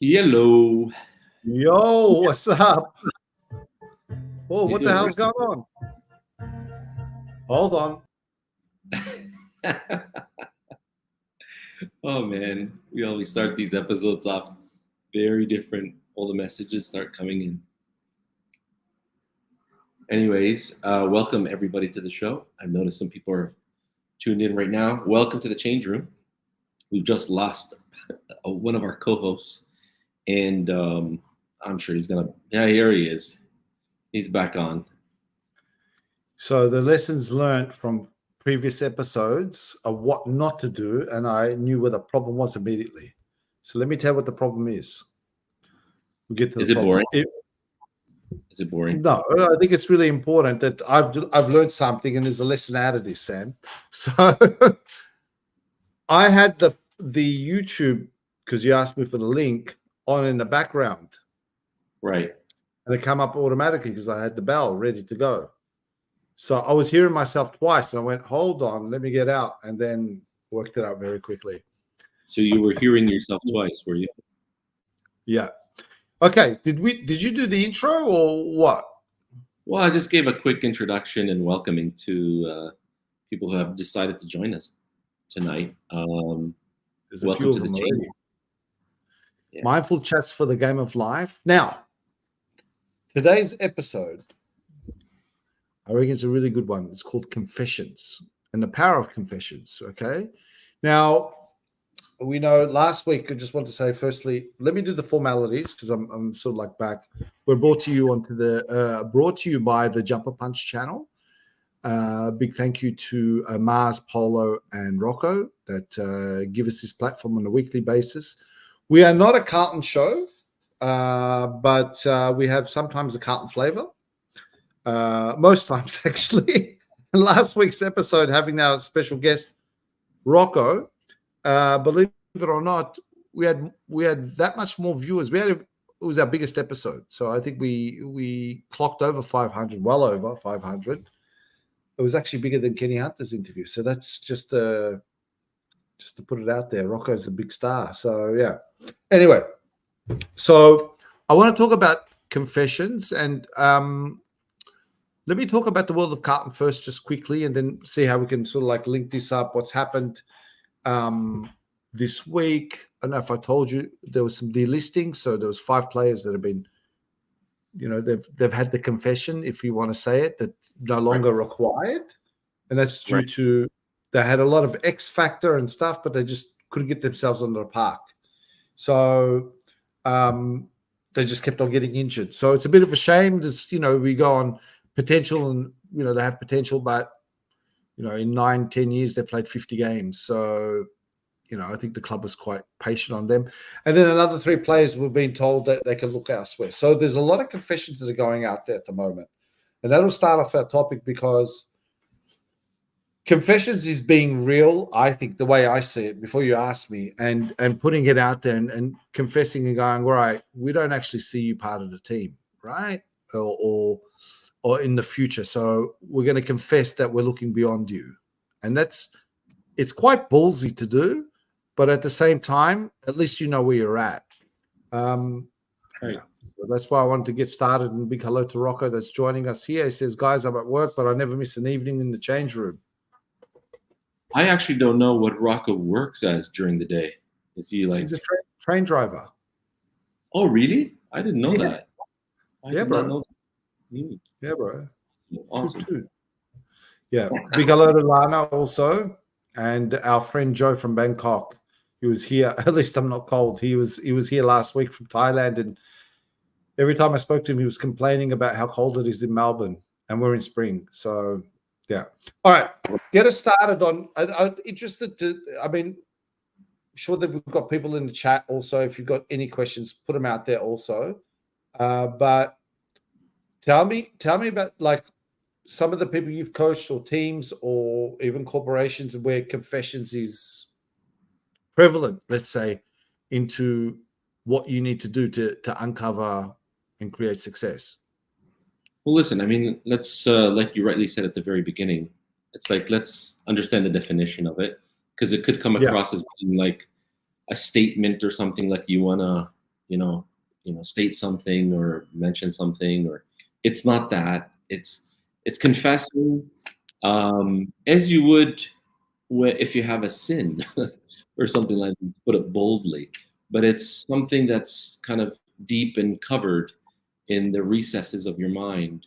Hello. Yo, what's up? Oh, You what the doing, hell's going on? Hold on. Oh man, we always start these episodes off very different. All the messages start coming in. Anyways, welcome everybody to the show. I've noticed some people are tuned in right now. Welcome to the change room. We've just lost one of our co-hosts, and I'm sure he's gonna. Yeah, here he is. He's back on. So the lessons learned from previous episodes are what not to do, and I knew where the problem was immediately. So let me tell you what the problem is. We'll get to Is the it problem. boring? Is it boring? No, I think it's really important that I've learned something, and there's a lesson out of this, Sam. So I had the YouTube, because you asked me for the link, on in the background. Right. And it come up automatically because I had the bell ready to go. So I was hearing myself twice, and I went, hold on, let me get out, and then worked it out very quickly. So you were hearing yourself twice, were you? Yeah. Okay. Did you do the intro or what? Well, I just gave a quick introduction and welcoming to people who have decided to join us tonight. There's a welcome few of to the them change. already. Yeah. Mindful chats for the game of life. Now, today's episode, I reckon it's a really good one. It's called Confessions and the Power of Confessions. Okay. Now, we know last week, I just want to say, firstly, let me do the formalities because I'm sort of like back. We're brought to you by the Jumper Punch channel. Big thank you to Mars, Polo, and Rocco that give us this platform on a weekly basis. We are not a Carlton show, but we have sometimes a Carlton flavor. Most times, actually. Last week's episode, having our special guest, Rocco, believe it or not, we had that much more viewers. It was our biggest episode, so I think we clocked over 500, well over 500. It was actually bigger than Kenny Hunter's interview, so that's just to put it out there. Rocco's a big star, so yeah. Anyway, so I want to talk about confessions, and let me talk about the world of Carlton first, just quickly, and then see how we can sort of like link this up. What's happened this week? I don't know if I told you there was some delisting, so there was 5 players that have been, they've had the confession, if you want to say it, that no longer required, and that's due to they had a lot of X factor and stuff, but they just couldn't get themselves under the park, so they just kept on getting injured. So it's a bit of a shame. We go on potential, and they have potential, but in 9-10 years they played 50 games, so I think the club was quite patient on them. And then another 3 players were being told that they can look elsewhere. So there's a lot of confessions that are going out there at the moment. And that'll start off our topic, because confessions is being real, I think, the way I see it, before you ask me, and putting it out there and confessing and going, right, we don't actually see you part of the team, right? Or in the future. So we're going to confess that we're looking beyond you. And it's quite ballsy to do. But at the same time, at least you know where you're at. Yeah. So that's why I wanted to get started. And big hello to Rocco that's joining us here. He says, guys, I'm at work, but I never miss an evening in the change room. I actually don't know what Rocco works as during the day. Is he like... He's a train driver. Oh, really? I didn't know that. I did bro. not know that. Yeah, bro. Awesome. Two. Yeah. Big hello to Lana also. And our friend Joe from Bangkok. He was here. At least I'm not cold. He was here last week from Thailand, and every time I spoke to him, he was complaining about how cold it is in Melbourne, and we're in spring. So, yeah. All right, get us started on. I'm interested to. I mean, sure that we've got people in the chat also. If you've got any questions, put them out there also. But tell me about like some of the people you've coached, or teams, or even corporations, where confessions is prevalent, let's say, into what you need to do to uncover and create success. Well, listen, I mean, let's, like you rightly said at the very beginning, it's like, let's understand the definition of it, because it could come across as being like a statement or something, like you want to, state something or mention something, or it's not that. It's confessing, as you would if you have a sin or something like that, put it boldly. But it's something that's kind of deep and covered in the recesses of your mind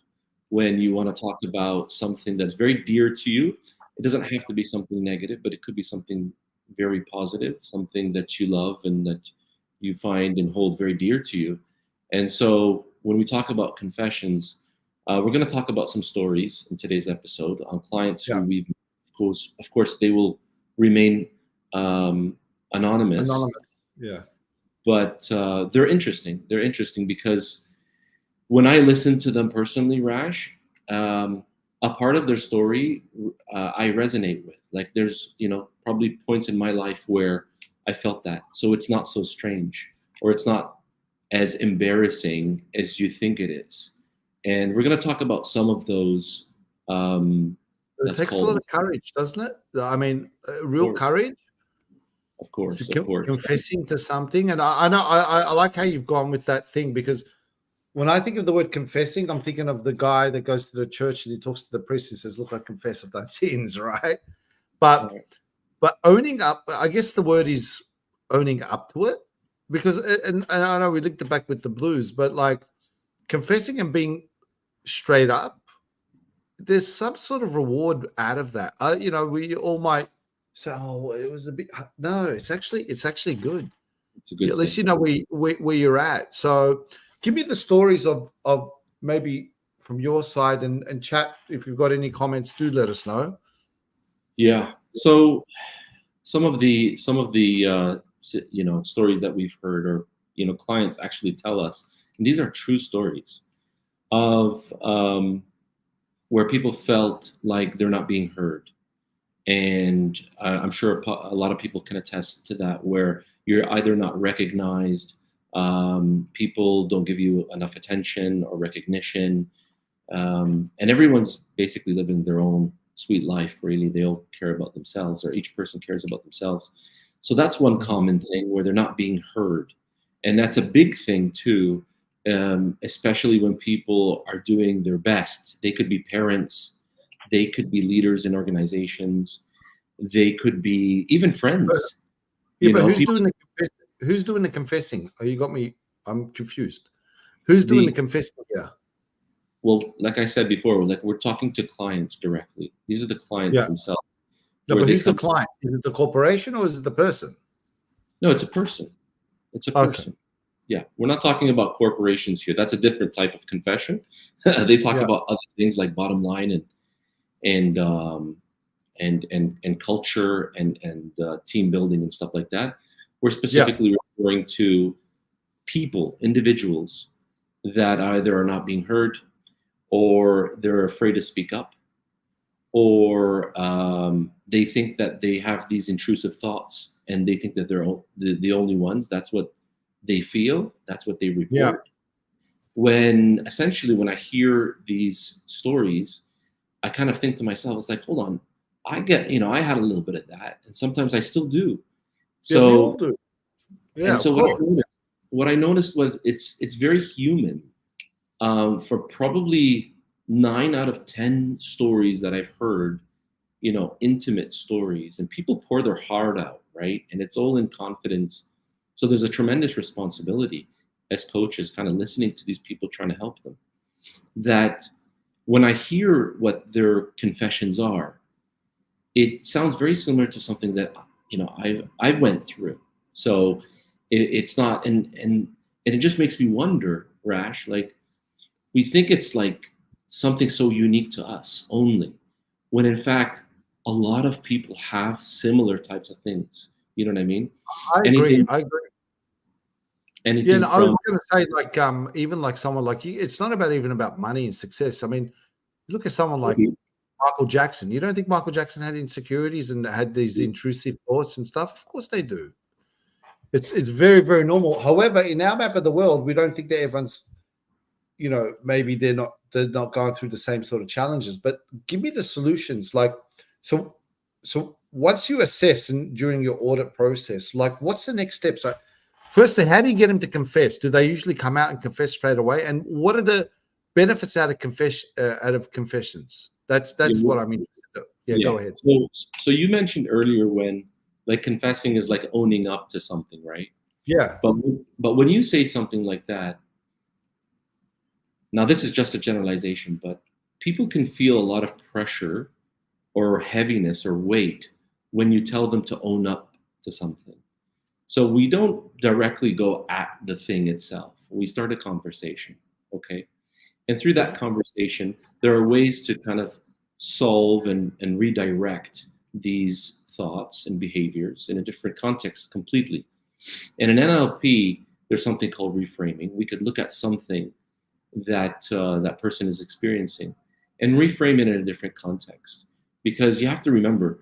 when you want to talk about something that's very dear to you. It doesn't have to be something negative, but it could be something very positive, something that you love and that you find and hold very dear to you. And so when we talk about confessions, we're going to talk about some stories in today's episode on clients who we've, of course, they will remain anonymous. Yeah. But they're interesting. They're interesting because when I listen to them personally, Rash, a part of their story I resonate with. Like there's, probably points in my life where I felt that. So it's not so strange, or it's not as embarrassing as you think it is. And we're going to talk about some of those. It takes a lot of courage, doesn't it? I mean, real courage. Of course. Confessing to something. And I know I like how you've gone with that thing, because when I think of the word confessing, I'm thinking of the guy that goes to the church and he talks to the priest and says, "Look, I confess I've done sins," right? But owning up, I guess the word is owning up to it, because, and I know we linked it back with the blues, but like confessing and being straight up, there's some sort of reward out of that. We all might say, "Oh, it was a bit." No, it's actually good. It's a good. At least you know where you're at. So, give me the stories of maybe from your side, and chat if you've got any comments. Do let us know. Yeah. So some of the stories that we've heard, or clients actually tell us, and these are true stories of where people felt like they're not being heard. And I'm sure a lot of people can attest to that, where you're either not recognized, people don't give you enough attention or recognition, and everyone's basically living their own sweet life, really. They all care about themselves, or each person cares about themselves. So that's one common thing, where they're not being heard. And that's a big thing too, especially when people are doing their best. They could be parents, they could be leaders in organizations, they could be even friends. But who's doing the confessing? Oh, you got me. I'm confused. Who's doing the confessing here? Well, like I said before, like we're talking to clients directly. These are the clients themselves. No, but who's the client? Is it the corporation or is it the person? No, it's a person. It's a person. Okay. Yeah, we're not talking about corporations here. That's a different type of confession. They talk about other things like bottom line and culture and team building and stuff like that. We're specifically referring to people, individuals that either are not being heard, or they're afraid to speak up, or they think that they have these intrusive thoughts and they think that they're the only ones. That's what they feel. That's what they report. Yeah. When I hear these stories, I kind of think to myself, it's like, hold on, I had a little bit of that, and sometimes I still do. So, we all do. Yeah. And so what I noticed was it's very human. For probably 9 out of 10 stories that I've heard, intimate stories, and people pour their heart out, right? And it's all in confidence. So there's a tremendous responsibility as coaches, kind of listening to these people, trying to help them. That when I hear what their confessions are, it sounds very similar to something that I've went through. So it's not, and it just makes me wonder, Rash, like, we think it's like something so unique to us only, when in fact, a lot of people have similar types of things. You know what I mean? I agree. Anything I was going to say, like, even like someone like you, it's not even about money and success. I mean, look at someone like Michael Jackson. You don't think Michael Jackson had insecurities and had these intrusive thoughts and stuff? Of course they do. It's very, very normal. However, in our map of the world, we don't think that everyone's, maybe they're not going through the same sort of challenges. But give me the solutions. Like, so once you assess and during your audit process, like, what's the next steps? Like, Firstly, how do you get them to confess? Do they usually come out and confess straight away? And what are the benefits out of confessions? That's what I'm interested in. Yeah, Yeah. go ahead. So you mentioned earlier when like confessing is like owning up to something, right? Yeah. But when you say something like that, now this is just a generalization, but people can feel a lot of pressure or heaviness or weight when you tell them to own up to something. So we don't directly go at the thing itself. We start a conversation, okay? And through that conversation, there are ways to kind of solve and redirect these thoughts and behaviors in a different context completely. And in NLP, there's something called reframing. We could look at something that that person is experiencing and reframe it in a different context. Because you have to remember,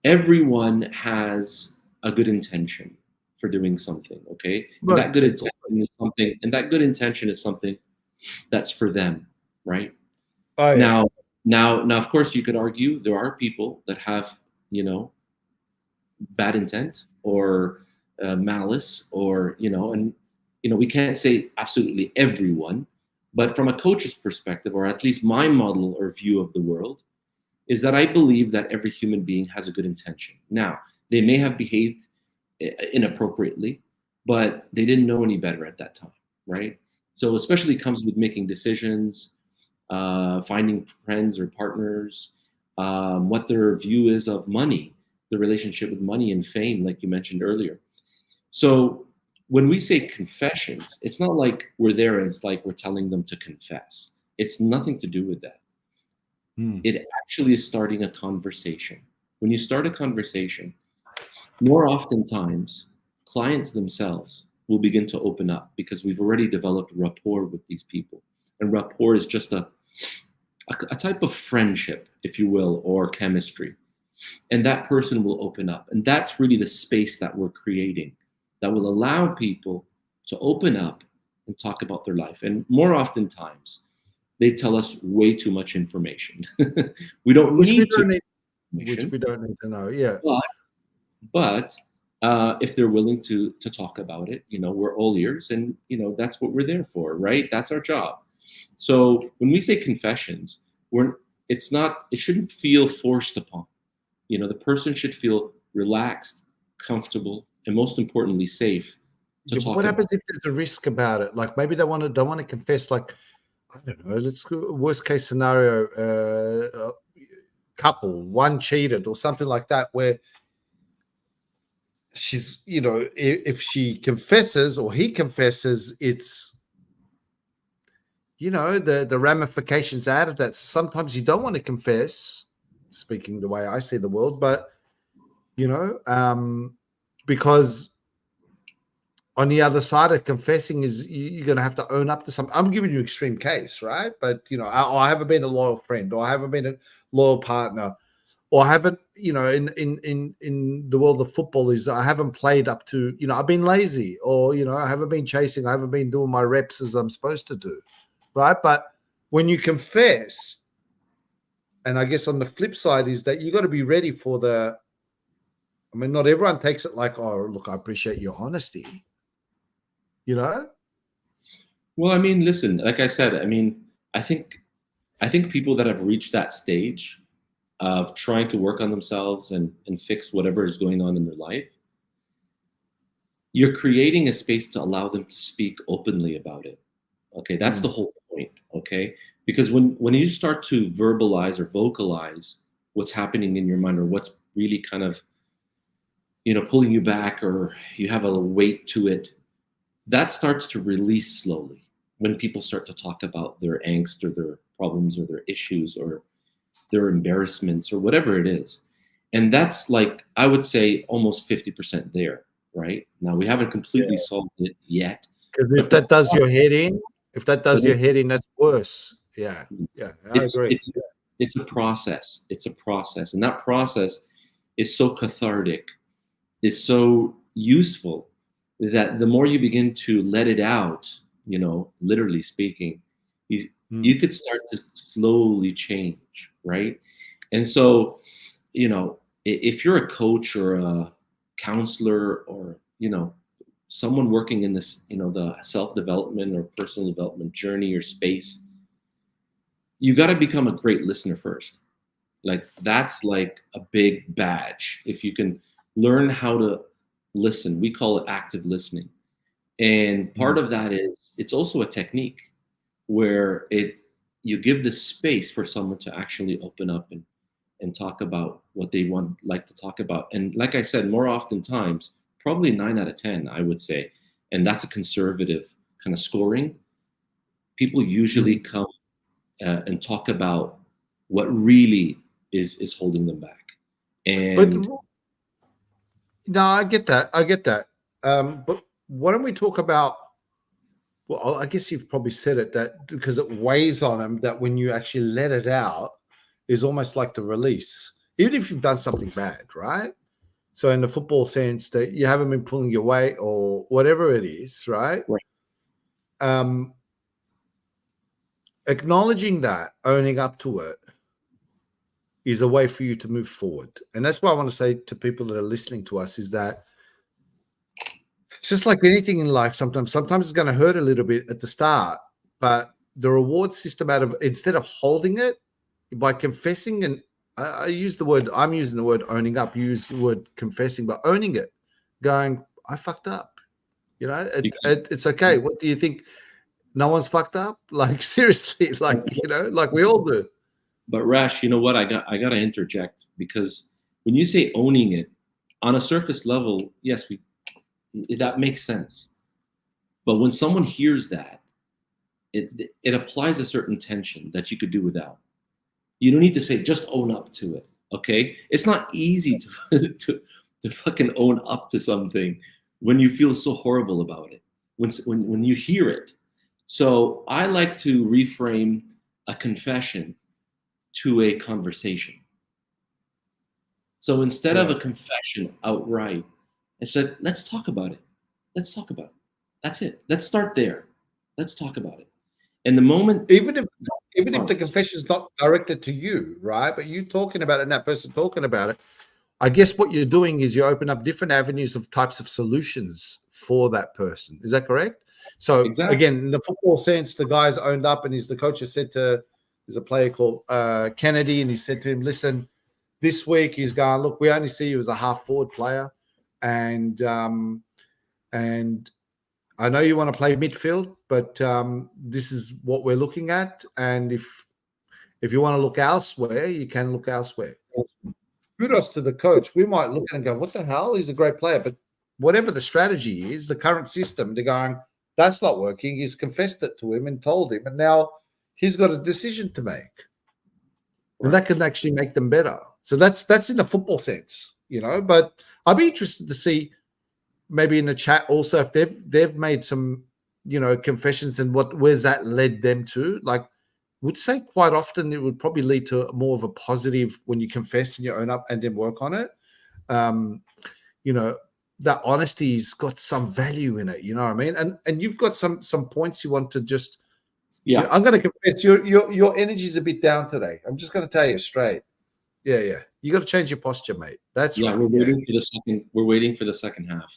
everyone has a good intention for doing something, okay? And that good intention is something, that's for them, right? Oh, yeah. Now, of course, you could argue there are people that have, bad intent or malice, or and we can't say absolutely everyone, but from a coach's perspective, or at least my model or view of the world, is that I believe that every human being has a good intention. Now, they may have behaved inappropriately, but they didn't know any better at that time, right? So especially comes with making decisions, finding friends or partners, what their view is of money, the relationship with money and fame, like you mentioned earlier. So when we say confessions, it's not like we're there and it's like we're telling them to confess. It's nothing to do with that. It actually is starting a conversation. When you start a conversation, more oftentimes, clients themselves will begin to open up because we've already developed rapport with these people. And rapport is just a type of friendship, if you will, or chemistry. And that person will open up. And that's really the space that we're creating that will allow people to open up and talk about their life. And more oftentimes, they tell us way too much information. We don't need to. Which we don't need to know. Yeah. But if they're willing to talk about it, we're all ears, and that's what we're there for, right? That's our job. So when we say confessions, it shouldn't feel forced upon. The person should feel relaxed, comfortable, and most importantly, safe to talk What about. happens if there's a risk about it? Like maybe they don't want to confess. Like, I don't know. Let's go worst case scenario. Couple, one cheated or something like that, where she's, if she confesses or he confesses, it's, the ramifications out of that. Sometimes you don't want to confess, speaking the way I see the world, but because on the other side of confessing is you're going to have to own up to something. I'm giving you extreme case, right? But I haven't been a loyal friend, or I haven't been a loyal partner, or I haven't, in the world of football, is I haven't played up to, I've been lazy, or I haven't been chasing, I haven't been doing my reps as I'm supposed to do, right? But when you confess, and I guess on the flip side is that you got to be ready for not everyone takes it like, oh, look, I appreciate your honesty. Well, listen, like I said, I think people that have reached that stage of trying to work on themselves and fix whatever is going on in their life, you're creating a space to allow them to speak openly about it. Okay, that's the whole point. Okay, because when you start to verbalize or vocalize what's happening in your mind, or what's really kind of pulling you back, or you have a weight to it, that starts to release slowly when people start to talk about their angst or their problems or their issues or their embarrassments or whatever it is. And that's, like, I would say almost 50% there, right? Now, we haven't completely solved it yet. Because if that does your head in, that's worse. Yeah. I agree. It's a process. It's a process. And that process is so cathartic, is so useful, that the more you begin to let it out, literally speaking, you could start to slowly change, right? And so, if you're a coach or a counselor or someone working in this, the self-development or personal development journey or space, you got to become a great listener first. Like that's like a big badge. If you can learn how to listen, we call it active listening. And part of that is it's also a technique where you give the space for someone to actually open up and talk about what they like to talk about. And like I said, more often times, probably 9 out of 10, I would say, and that's a conservative kind of scoring. People usually come and talk about what really is holding them back. And but no, I get that. But why don't we talk about? Well, I guess you've probably said it, that because it weighs on them, that when you actually let it out, is almost like the release, even if you've done something bad, right? So in the football sense, that you haven't been pulling your weight or whatever it is, right? Right. Acknowledging that, owning up to it, is a way for you to move forward. And that's what I want to say to people that are listening to us, is that it's just like anything in life. Sometimes it's going to hurt a little bit at the start, but the reward system instead of holding it, by confessing, and I'm using the word owning up, you use the word confessing, but owning it, going, I fucked up. It's okay. What do you think? No one's fucked up? Like, seriously, like we all do. But Rash, you know what? I got to interject, because when you say owning it, on a surface level, yes, that makes sense. But when someone hears that, it applies a certain tension that you could do without. You don't need to say just own up to it. Okay, it's not easy to fucking own up to something when you feel so horrible about it. When you hear it. So I like to reframe a confession to a conversation. So instead of a confession outright, I said, let's talk about it. Let's talk about it. That's it. Let's start there. Let's talk about it. And the moment, even if the confession is not directed to you, right? But you talking about it and that person talking about it, I guess what you're doing is you open up different avenues of types of solutions for that person. Is that correct? So again, in the football sense, the guy's owned up, and the coach has said there's a player called Kennedy, and he said to him, listen, this week he's going, look, we only see you as a half forward player, and I know you want to play midfield, but this is what we're looking at, and if you want to look elsewhere, you can look elsewhere. Kudos to the coach. We might look at it and go, what the hell? He's a great player, but whatever the strategy is, the current system, they're going, that's not working. He's confessed it to him and told him, and now he's got a decision to make. And that can actually make them better. So that's in the football sense, but I'd be interested to see maybe in the chat also if they've made some, confessions, and where's that led them to. Like, would say quite often it would probably lead to more of a positive when you confess and you own up and then work on it. That honesty's got some value in it, you know what I mean? And you've got some points you want to just, I'm going to confess your energy's a bit down today. I'm just going to tell you straight. Yeah. You got to change your posture, mate. That's right. We're waiting for the second half.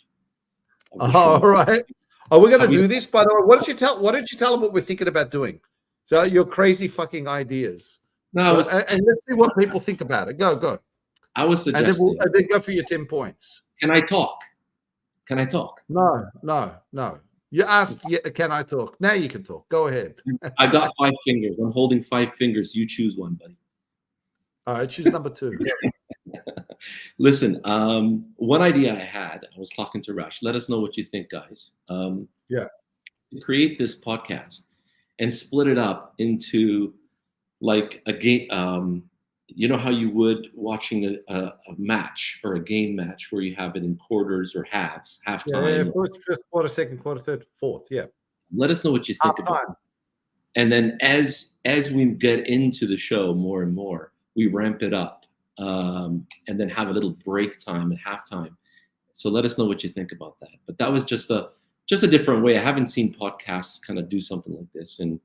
All right. Are we going to do this? By the way, why don't you tell them what we're thinking about doing? So your crazy fucking ideas. And let's see what people think about it. Go. I was suggesting. And then go for your 10 points. Can I talk? No. You asked, can I talk? Now you can talk. Go ahead. I got 5 fingers. I'm holding 5 fingers. You choose one, buddy. All right, choose number 2. Listen, one idea I had, I was talking to Rash. Let us know what you think, guys. Create this podcast and split it up into like a game. You know how you would watching a match or a game match where you have it in quarters or halves, halftime. Yeah, first quarter, second quarter, third, fourth. Yeah. Let us know what you think about it. And then as we get into the show more and more, we ramp it up, and then have a little break time at halftime. So let us know what you think about that. But that was just a different way. I haven't seen podcasts kind of do something like this, and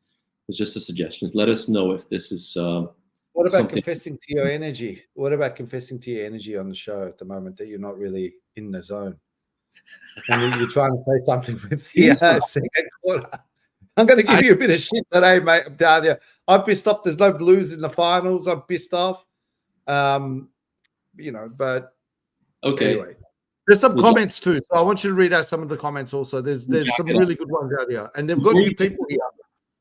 it's just a suggestion. Let us know if this is. What about confessing to your energy? What about confessing to your energy on the show at the moment that you're not really in the zone? And you're trying to say something with the He's not. second quarter. I'm going to give you a bit of shit today, mate. I'm telling you. I'm pissed off. There's no Blues in the finals. I'm pissed off. But Okay. anyway. There's some Well, comments too. So I want you to read out some of the comments also. There's some really good ones out here. And they've got new people here.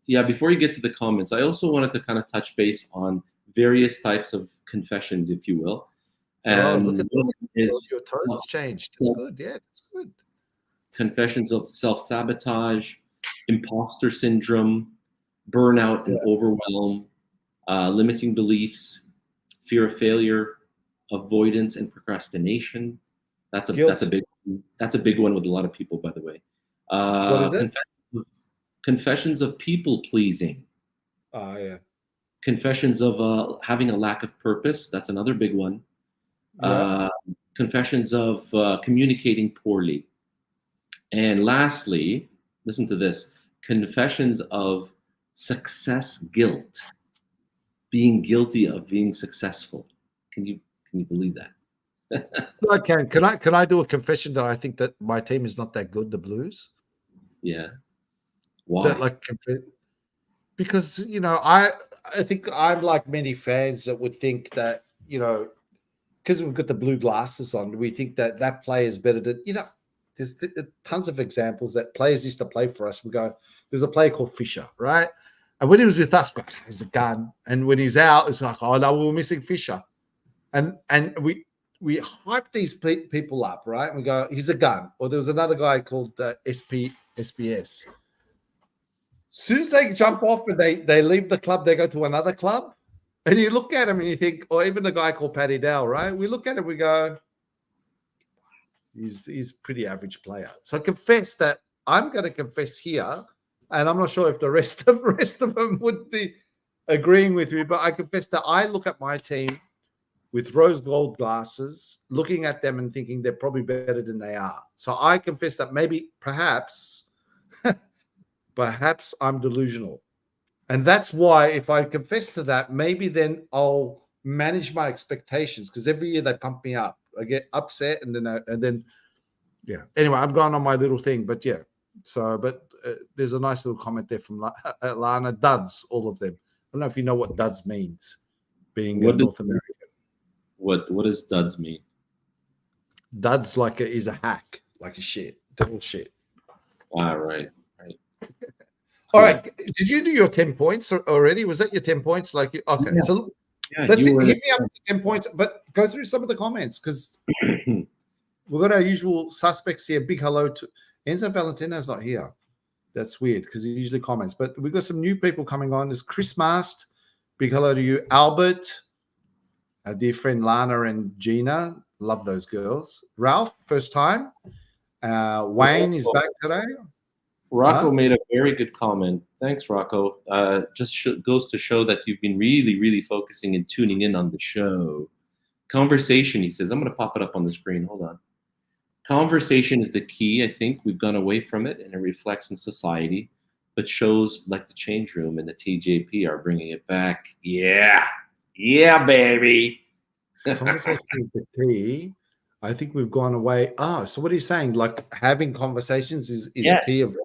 Yeah, before you get to the comments, I also wanted to kind of touch base on various types of confessions, if you will. And look at your tone's changed. It's good. Yeah, it's good. Confessions of self-sabotage, imposter syndrome, burnout and overwhelm, limiting beliefs, fear of failure, avoidance and procrastination. That's a big one with a lot of people, by the way. What is it? Confessions of people pleasing. Yeah. Confessions of having a lack of purpose. That's another big one. Yeah. Confessions of communicating poorly. And lastly, listen to this, confessions of success guilt, being guilty of being successful. Can you believe that? I can. Can I do a confession that I think that my team is not that good, the Blues? Yeah. Why? Is that like because I think I'm like many fans that would think that because we've got the blue glasses on, we think that player is better than There's tons of examples that players used to play for us. We go, there's a player called Fisher, right? And when he was with us, he's a gun. And when he's out, it's like, oh no, we're missing Fisher. And we hype these people up, right? And we go, he's a gun. Or there was another guy called SBS. As soon as they jump off and they leave the club, they go to another club. And you look at him and you think, or even the guy called Paddy Dow, right? We look at him, we go, he's a pretty average player. So I confess that I'm going to confess here, and I'm not sure if the rest of them would be agreeing with me, but I confess that I look at my team with rose gold glasses, looking at them and thinking they're probably better than they are. So I confess that perhaps I'm delusional. And that's why if I confess to that, maybe then I'll manage my expectations, because every year they pump me up. I get upset and then yeah. Anyway, I'm going on my little thing, but yeah. So, but there's a nice little comment there from Lana. Duds, all of them. I don't know if you know what duds means, being North American. What does duds mean? Duds is a hack, like a shit. They're all shit. Ah, right. All right. Did you do your 10 points already? Was that your 10 points? Okay. Yeah. So let's hit me up with 10 points, but go through some of the comments, because we've got our usual suspects here. Big hello to Enzo Valentino's not here. That's weird because he usually comments. But we've got some new people coming on. There's Chris Mast. Big hello to you. Albert, our dear friend Lana and Gina. Love those girls. Ralph, first time. Wayne is back today. Rocco made a very good comment. Thanks, Rocco. Goes to show that you've been really, really focusing and tuning in on the show. Conversation, he says. I'm going to pop it up on the screen. Hold on. Conversation is the key. I think we've gone away from it, and it reflects in society. But shows like the Change Room and the TJP are bringing it back. Yeah, baby. Conversation is the key. I think we've gone away. So what are you saying? Like having conversations is yes. key of it.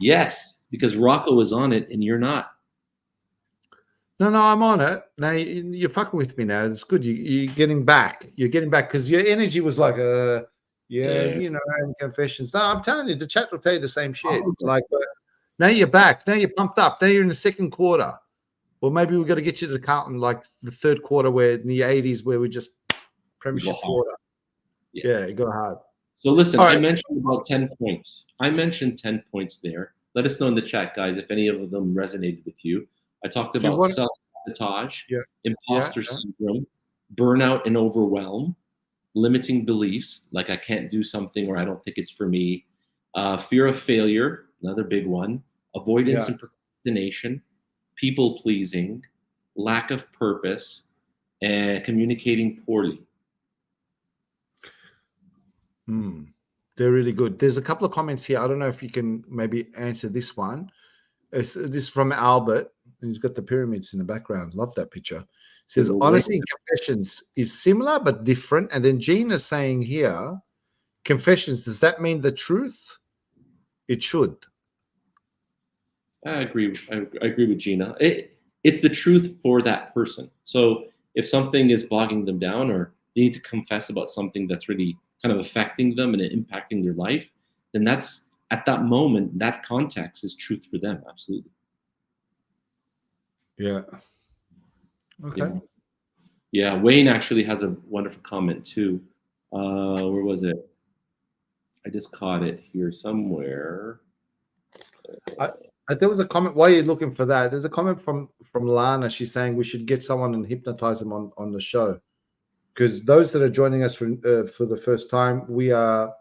Yes, because Rocco is on it and you're not. No, I'm on it. Now you're fucking with me now. It's good. You're getting back. You're getting back because your energy was like, and confessions. No, I'm telling you, the chat will tell you the same shit. Now you're back. Now you're pumped up. Now you're in the second quarter. Well, maybe we've got to get you to Carlton like the third quarter, where in the 80s, where we just premiership quarter. Yeah, you go hard. So listen, I mentioned about 10 points. I mentioned 10 points there. Let us know in the chat, guys, if any of them resonated with you. I talked about self-sabotage, imposter syndrome, burnout and overwhelm, limiting beliefs, like I can't do something or I don't think it's for me, fear of failure, another big one, avoidance and procrastination, people-pleasing, lack of purpose, and communicating poorly. They're really good. There's a couple of comments here. I don't know if you can maybe answer this one. This is from Albert. He's got the pyramids in the background. Love that picture. It says, honesty and confessions is similar but different. And then Gene is saying here, confessions, does that mean the truth? It should. I agree. I agree with Gina. It's the truth for that person. So if something is bogging them down, or they need to confess about something that's really kind of affecting them and impacting their life, then that's at that moment, that context is truth for them. Absolutely. Yeah. Okay. Yeah. Wayne actually has a wonderful comment too. Where was it? I just caught it here somewhere. There was a comment. Why are you looking for that? There's a comment from Lana. She's saying we should get someone and hypnotize them on the show, because those that are joining us for the first time, we are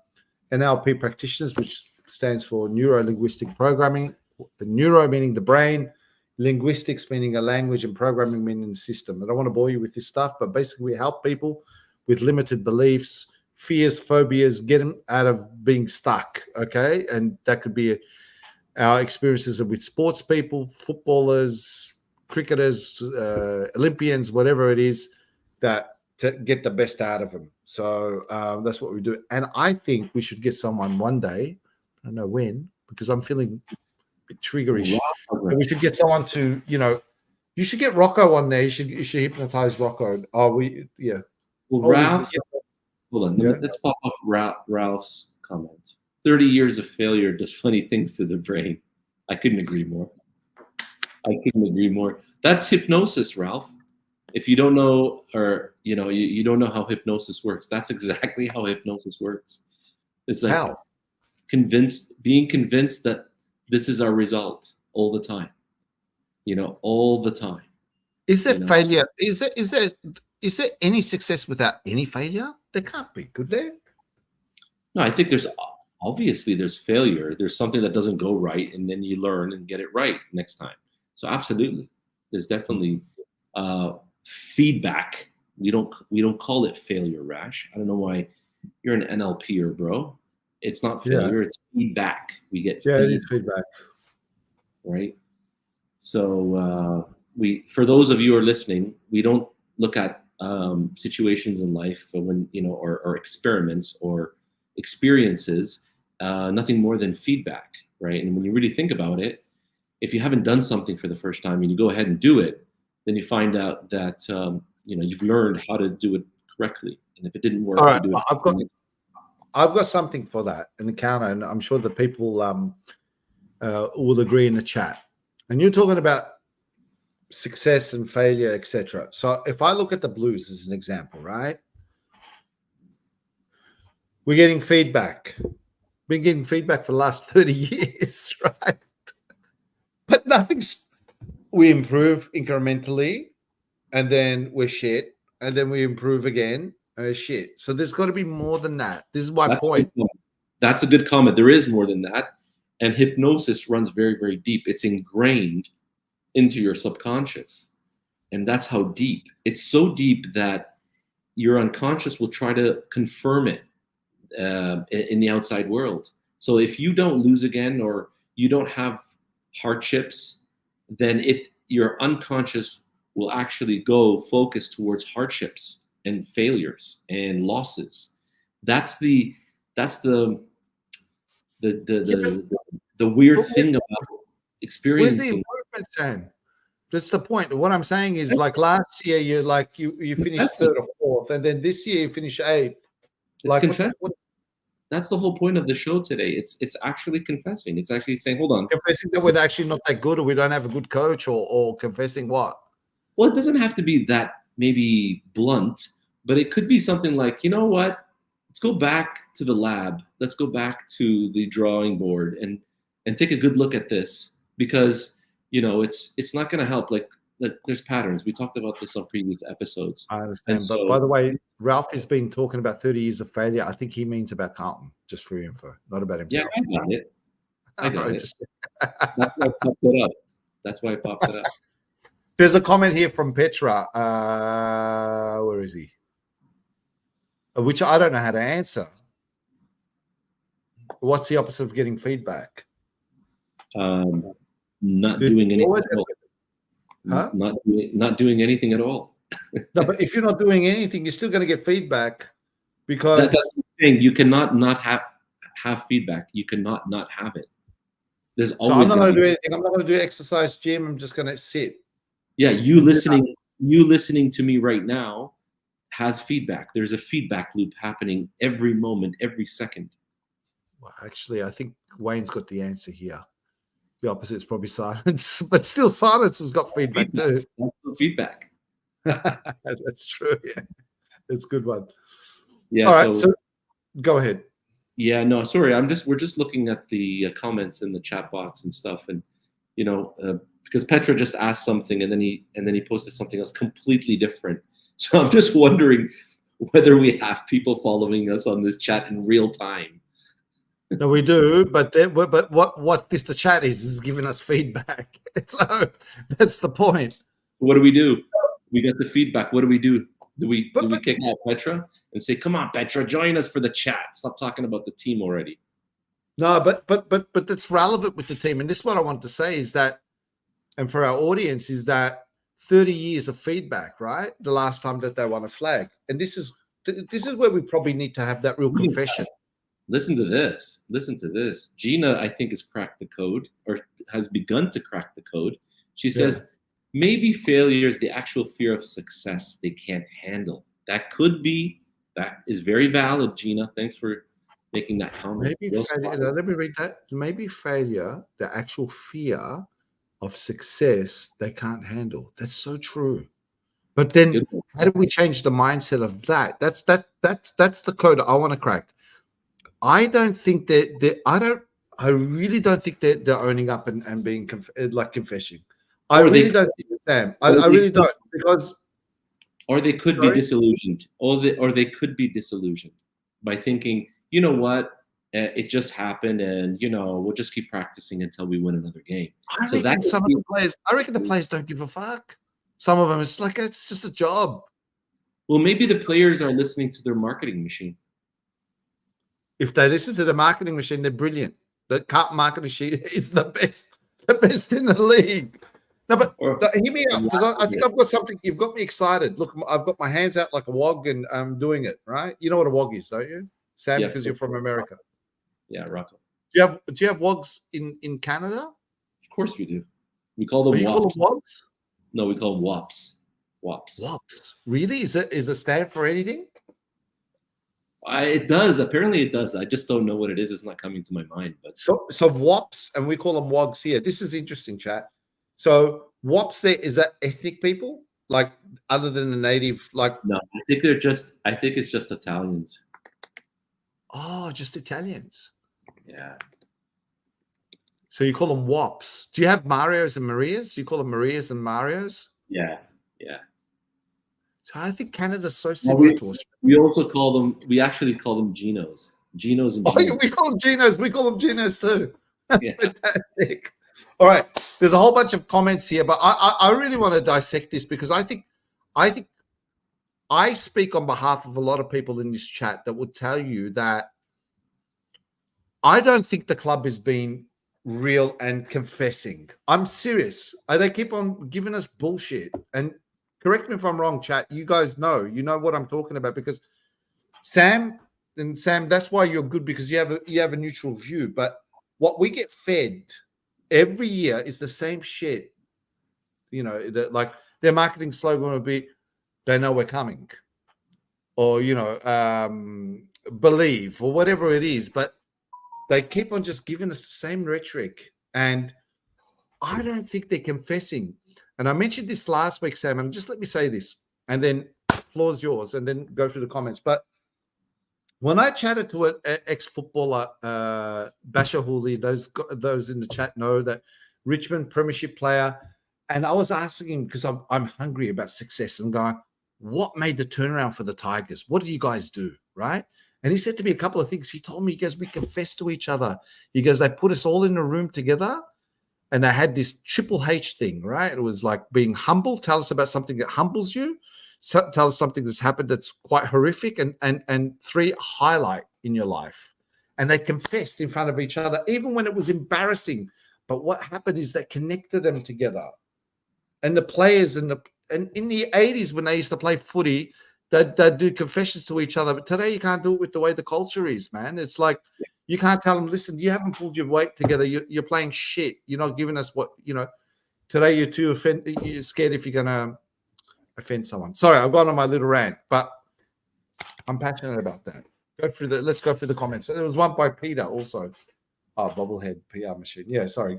NLP practitioners, which stands for Neuro Linguistic Programming. The neuro meaning the brain, linguistics meaning a language, and programming meaning the system. I don't want to bore you with this stuff, but basically we help people with limited beliefs, fears, phobias, get them out of being stuck. Okay, and that could be our experiences with sports people, footballers, cricketers, Olympians, whatever it is, that to get the best out of them. So that's what we do. And I think we should get someone one day, I don't know when, because I'm feeling a bit triggerish. But we should get someone to, you should get Rocco on there. You should hypnotize Rocco. Yeah. Well, Ralph, hold on. Let's pop off Ralph's comment. 30 years of failure does funny things to the brain. I couldn't agree more. That's hypnosis, Ralph. If you don't know, or you don't know how hypnosis works, that's exactly how hypnosis works. It's like how? Being convinced that this is our result all the time. All the time. Is there failure? Is there any success without any failure? There can't be, could there? No, I think obviously there's failure. There's something that doesn't go right, and then you learn and get it right next time. So absolutely, there's definitely feedback. We don't call it failure, Rash. I don't know why you're an NLPer, bro. It's not failure. It's feedback. We get it is feedback, right? So for those of you who are listening, we don't look at situations in life when or experiments or experiences, nothing more than feedback, right? And when you really think about it, if you haven't done something for the first time and you go ahead and do it, then you find out that you've learned how to do it correctly. And if it didn't work, all right, you do it I've got something for that in the counter, and I'm sure the people will agree in the chat. And you're talking about success and failure, etc. So if I look at the blues as an example, right? We're getting feedback. Been getting feedback for the last 30 years, right? But we improve incrementally, and then we're shit, and then we improve again, and we're shit. So there's got to be more than that. This is my point. That's a good comment. There is more than that. And hypnosis runs very, very deep. It's ingrained into your subconscious. And that's how deep. It's so deep that your unconscious will try to confirm it in the outside world. So if you don't lose again, or you don't have hardships, then your unconscious will actually go focus towards hardships and failures and losses. That's the weird thing about experiencing. Where's the improvement, Sam? That's the point. What I'm saying is, like last year, you finished third or fourth, and then this year you finish eighth. It's confessing. That's the whole point of the show today. It's actually confessing. It's actually saying, hold on. Confessing that we're actually not that good, or we don't have a good coach, or confessing what? Well, it doesn't have to be that maybe blunt, but it could be something like, you know what? Let's go back to the lab. Let's go back to the drawing board and take a good look at this, because it's not going to help. Like there's patterns. We talked about this on previous episodes. I understand. But by the way, Ralph has been talking about 30 years of failure. I think he means about Carlton, just for your info, not about himself. Yeah, I got it. That's why I popped it up. There's a comment here from Petra. Where is he? Which I don't know how to answer. What's the opposite of getting feedback? Not doing anything at all. Huh? Not doing anything at all. No, but if you're not doing anything, you're still going to get feedback, because saying you cannot not have feedback. You cannot not have it. There's So I'm always not going going to to do be. anything. I'm not going to do exercise, gym. I'm just going to sit. Yeah, And do nothing. you listening to me right now has feedback. There's a feedback loop happening every moment, every second. Well, actually, I think Wayne's got the answer here. The opposite is probably silence, but still, silence has got feedback too. That's the feedback. That's true. Yeah, that's a good one. Yeah. All right, so go ahead. Yeah, no, sorry. We're just looking at the comments in the chat box and stuff, and because Petra just asked something, and then he posted something else completely different. So I'm just wondering whether we have people following us on this chat in real time. No, we do, but what this the chat is giving us feedback. So that's the point. What do we do? We get the feedback. What do we do? Do we kick out Petra and say, "Come on, Petra, join us for the chat. Stop talking about the team already." No, but that's relevant with the team. And this is what I want to say is that, and for our audience, is that 30 years of feedback, right? The last time that they won a flag. And this is where we probably need to have that real confession. Listen to this. Listen to this. Gina, I think, has cracked the code, or has begun to crack the code. She says, maybe failure is the actual fear of success they can't handle. That is very valid, Gina. Thanks for making that comment. Maybe failure, let me read that. Maybe failure, the actual fear of success they can't handle. That's so true. But then how do we change the mindset of that? That's the code I want to crack. I don't think that I really don't think that they're owning up and being confessing. I really don't think, Sam. I really don't, because or they could be disillusioned. Or they could be disillusioned by thinking, you know what, it just happened, and we'll just keep practicing until we win another game. I reckon the players don't give a fuck. Some of them, it's like it's just a job. Well, maybe the players are listening to their marketing machine. If they listen to the marketing machine, they're brilliant. The carlton marketing machine is the best in the league. No, but hear me out, because I think I've got something. You've got me excited. Look, I've got my hands out like a wog, and I'm doing it, right? You know what a wog is, don't you, Sam? Because you're from America. Yeah, Rocco. Do you have wogs in Canada? Of course we do. We call them wops. Call them wogs? No, we call them wops. Wops. Wops. Really? Is it stand for anything? It does. Apparently it does. I just don't know what it is. It's not coming to my mind. But so wops, and we call them wogs here. This is interesting, chat. So wops, is that ethnic people, like other than the native? Like, no, I think it's just Italians. Oh, just Italians. Yeah. So you call them wops. Do you have Marios and Marias? Do you call them Marias and Marios? Yeah. Yeah. So I think Canada's so similar to us. We actually call them Genos. Genos and Genos. Oh, we call them Genos. We call them Genos too. Yeah. Fantastic. All right. There's a whole bunch of comments here, but I really want to dissect this, because I think I speak on behalf of a lot of people in this chat that would tell you that I don't think the club is being real and confessing. I'm serious. They keep on giving us bullshit. And correct me if I'm wrong, chat. You guys know what I'm talking about, because Sam, that's why you're good, because you have a neutral view. But what we get fed every year is the same shit. Like their marketing slogan would be, "They know we're coming," or believe, or whatever it is. But they keep on just giving us the same rhetoric, and I don't think they're confessing. And I mentioned this last week, Sam, and just let me say this, and then floor's yours, and then go through the comments. But when I chatted to an ex-footballer, Basha Hooley, those in the chat know that, Richmond Premiership player, and I was asking him, because I'm hungry about success, and going, what made the turnaround for the Tigers? What did you guys do, right? And he said to me a couple of things. He told me, he goes, we confessed to each other. He goes, they put us all in a room together, and they had this Triple H thing, right? It was like being humble. Tell us about something that humbles you. Tell us something that's happened that's quite horrific, and 3, highlight in your life. And they confessed in front of each other, even when it was embarrassing. But what happened is that connected them together. And the players and in the 80s, when they used to play footy, They do confessions to each other. But today you can't do it with the way the culture is, man. It's like you can't tell them, listen, you haven't pulled your weight together. You're playing shit. You're not giving us what, today you're too you're scared if you're going to offend someone. Sorry, I've gone on my little rant, but I'm passionate about that. Let's go through the comments. There was one by Peter also. Oh, bobblehead PR machine. Yeah, sorry.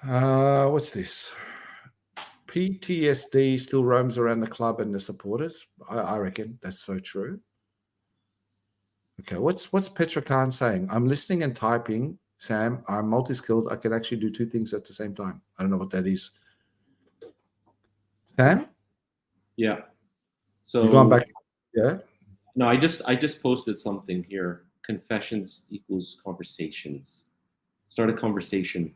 What's this? PTSD still roams around the club and the supporters. I reckon that's so true. Okay, what's Petra Khan saying? I'm listening and typing. Sam, I'm multi-skilled. I can actually do two things at the same time. I don't know what that is. Sam? Yeah. So you going back? Yeah. No, I just posted something here. Confessions equals conversations. Start a conversation.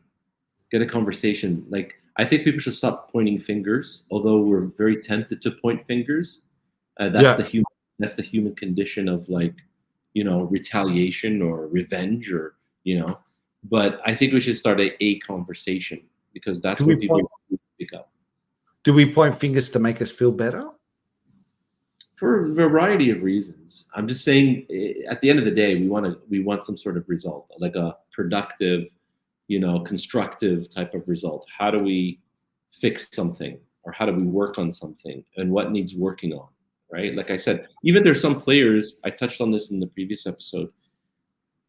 Get a conversation. Like, I think people should stop pointing fingers, although we're very tempted to point fingers. That's the human condition of, like, retaliation or revenge, or but I think we should start a conversation, because that's what people pick up. Do we point fingers to make us feel better? For a variety of reasons. I'm just saying, at the end of the day, we want some sort of result, like a productive, constructive type of result. How do we fix something, or how do we work on something, and what needs working on, right? Like I said, even there's some players, I touched on this in the previous episode,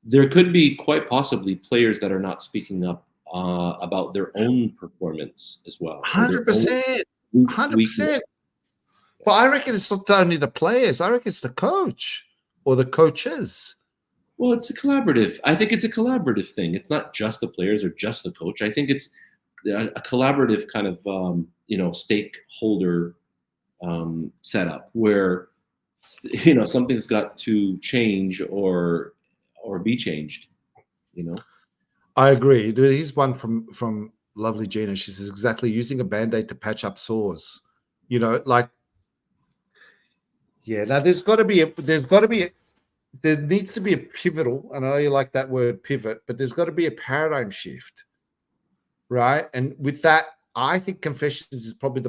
there could be quite possibly players that are not speaking up about their own performance as well. 100%. 100%. But I reckon it's not only the players. I reckon it's the coach or the coaches. Well, it's a collaborative. I think it's a collaborative thing. It's not just the players or just the coach. I think it's a collaborative kind of, stakeholder setup where, something's got to change or be changed, I agree. Here's one from lovely Gina. She says, exactly, using a Band-Aid to patch up sores. Now there needs to be a pivotal, and I know you like that word pivot, but there's got to be a paradigm shift, right? And with that, I think confessions is probably the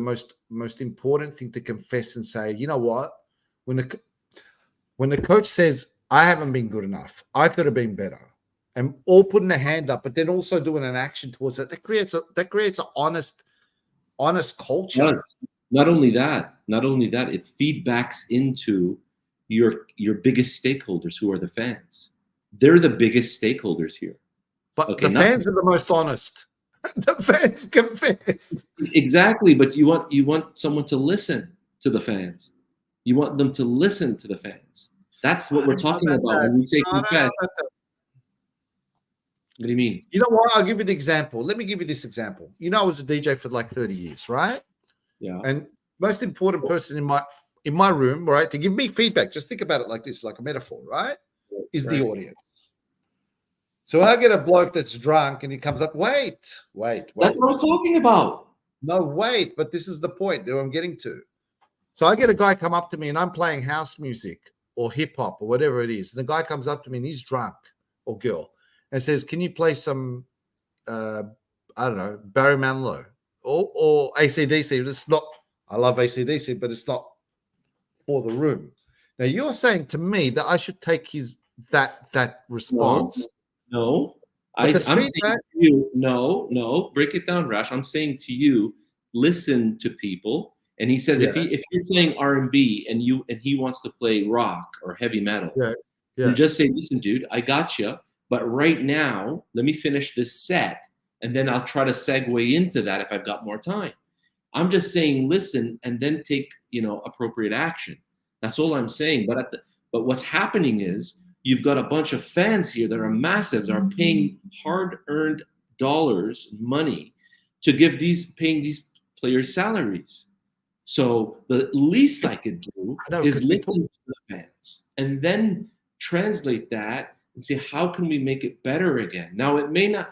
most important thing to confess and say, you know what? When the coach says, I haven't been good enough, I could have been better, and all putting a hand up, but then also doing an action towards it, that creates an honest culture. Yes. Not only that, it feedbacks into your biggest stakeholders, who are the fans. They're the biggest stakeholders here. But the fans are the most honest. The fans confess. Exactly, but you want someone to listen to the fans. You want them to listen to the fans. That's what we're talking about when we say confess. What do you mean? You know what? I'll give you an example. Let me give you this example. I was a DJ for like 30 years, right? Yeah. And most important person in my room, right, to give me feedback, just think about it like this, like a metaphor, right? Is the audience. So I get a bloke that's drunk and he comes up, wait. That's what I was talking about. No, wait, but this is the point that I'm getting to. So I get a guy come up to me and I'm playing house music or hip hop or whatever it is. And the guy comes up to me and he's drunk, or girl, and says, can you play some, I don't know, Barry Manilow or AC/DC? It's not, I love AC/DC, but it's not for the room. Now you're saying to me that I should take that response. No. I'm saying to you, no, break it down, Rash. I'm saying to you, listen to people. And he says, if you're playing R&B and he wants to play rock or heavy metal, you just say, listen, dude, I got you. But right now, let me finish this set, and then I'll try to segue into that if I've got more time. I'm just saying, listen, and then take, appropriate action. That's all I'm saying. But what's happening is you've got a bunch of fans here that are massive, that are paying hard-earned dollars, money, to paying these players salaries. So the least I could do is listen to the fans and then translate that and say, how can we make it better again? Now, it may not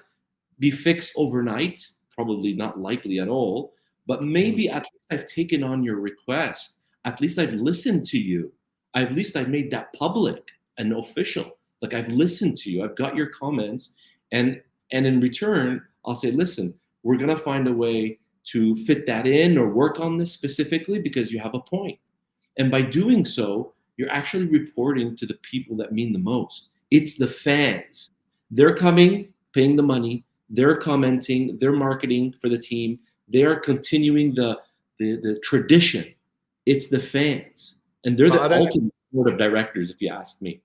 be fixed overnight, probably not likely at all, but maybe at least I've taken on your request. At least I've listened to you. At least I've made that public and official. Like, I've listened to you. I've got your comments. And in return, I'll say, listen, we're going to find a way to fit that in or work on this specifically because you have a point. And by doing so, you're actually reporting to the people that mean the most. It's the fans. They're coming, paying the money, they're commenting, they're marketing for the team, they're continuing the tradition. It's the fans. And they're the ultimate board of directors, if you ask me.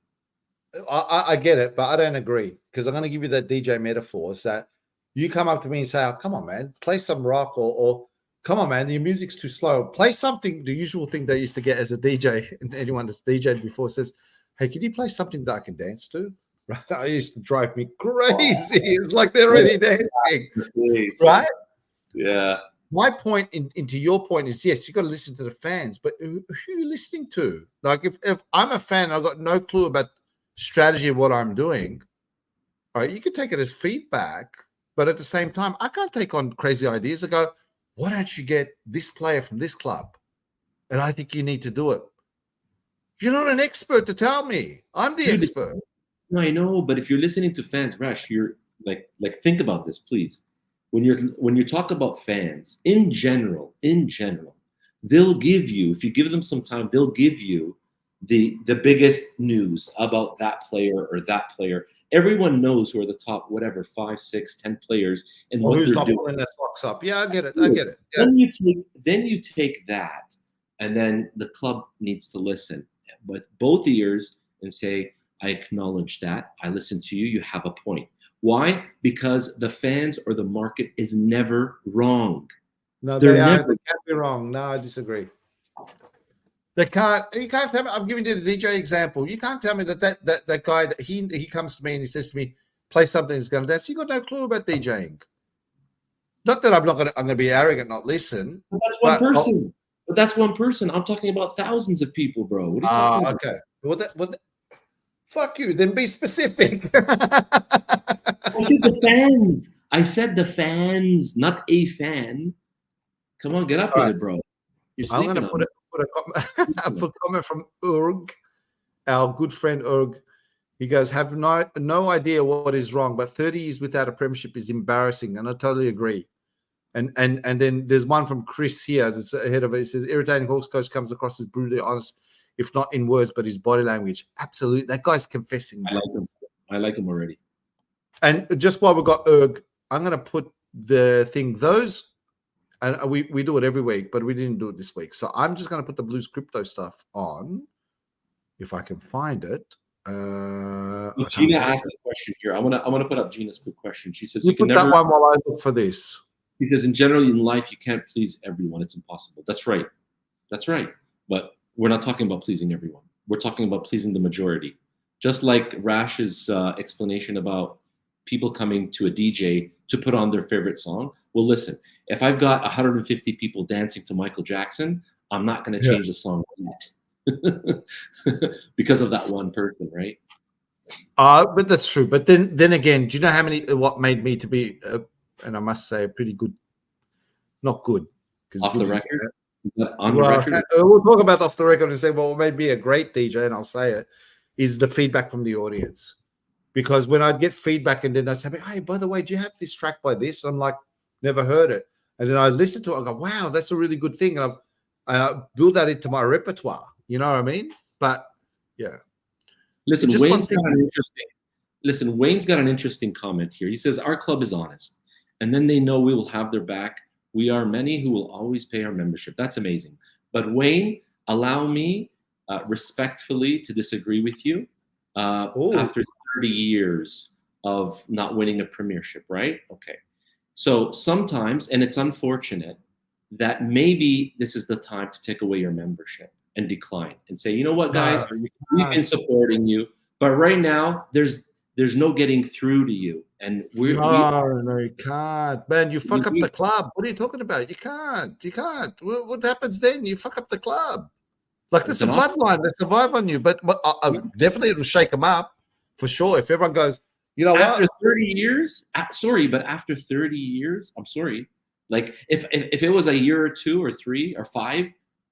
I get it, but I don't agree, because I'm going to give you that DJ metaphor. Is that you come up to me and say, oh, come on, man, play some rock, or come on, man, your music's too slow. Play something, the usual thing they used to get as a DJ, and anyone that's DJed before says, hey, can you play something that I can dance to? Right? It used to drive me crazy. It's like they're already dancing. Right? Yeah. My point into your point is, yes, you got to listen to the fans, but who are you listening to? Like, if I'm a fan, I've got no clue about strategy of what I'm doing. All right, you can take it as feedback, but at the same time, I can't take on crazy ideas. I go, why don't you get this player from this club? And I think you need to do it. You're not an expert to tell me. I'm the expert. No, I know, but if you're listening to fans, Rash, you're like think about this, please. When you talk about fans in general, they'll give you, if you give them some time, they'll give you the biggest news about that player or that player. Everyone knows who are the top, whatever, 5, 6, 10 players, and what who's they're not doing. pulling their socks up. Yeah, I get it. Yeah. Then you take that, and then the club needs to listen with both ears and say, I acknowledge that. I listen to you. You have a point. Why? Because the fans or the market is never wrong. No, they can't be wrong. No, I disagree. They can't. You can't tell me. I'm giving you the DJ example. You can't tell me that guy that he comes to me and he says to me, "Play something that's going to dance." You got no clue about DJing. Not that I'm gonna be arrogant, not listen. But that's one person. But that's one person. I'm talking about thousands of people, bro. What are you talking about? Okay. Fuck you. Then be specific. I said the fans. I said the fans, not a fan. Come on, get up here, bro. I'm going to put a comment from Urg, our good friend Urg. He goes, have no idea what is wrong, but 30 years without a premiership is embarrassing, and I totally agree. And then there's one from Chris here that's ahead of it. He says, irritating horse coach comes across as brutally honest, if not in words, but his body language. Absolutely. That guy's confessing. I like him already. And just while we've got Erg, I'm going to put the thing, and we do it every week, but we didn't do it this week. So I'm just going to put the Blues Crypto stuff on, if I can find it. Gina asked a question here. I want to put up Gina's quick question. She says, you can put that one while I look for this. He says, in general, in life, you can't please everyone. It's impossible. That's right. But we're not talking about pleasing everyone. We're talking about pleasing the majority. Just like Rash's explanation about people coming to a DJ to put on their favorite song. Well, listen, if I've got 150 people dancing to Michael Jackson, I'm not going to change the song yet because of that one person, right? But that's true. But then again, do you know what made me to be, and I must say, pretty good, not good. Off the record? We'll talk about off the record and say, well, what made me a great DJ, and I'll say it, is the feedback from the audience. Because when I'd get feedback and then I'd say, hey, by the way, do you have this track by this? I'm like, never heard it. And then I listen to it, I go, wow, that's a really good thing. And I've built that into my repertoire. You know what I mean? But yeah. Listen, Wayne's got an interesting comment here. He says, our club is honest. And then they know we will have their back. We are many who will always pay our membership. That's amazing. But Wayne, allow me respectfully to disagree with you. After 30 years of not winning a premiership, right? Okay. So sometimes, and it's unfortunate, that maybe this is the time to take away your membership and decline and say, you know what, guys, we've been supporting you, but right now there's no getting through to you. And no, you can't. Man, you fuck up the club. What are you talking about? You can't. What happens then? You fuck up the club. Like, there's a bloodline that survive on you, but definitely it'll shake them up for sure. If everyone goes, you know, after 30 years, but after 30 years, I'm sorry. Like, if it was a year or 2 or 3 or 5,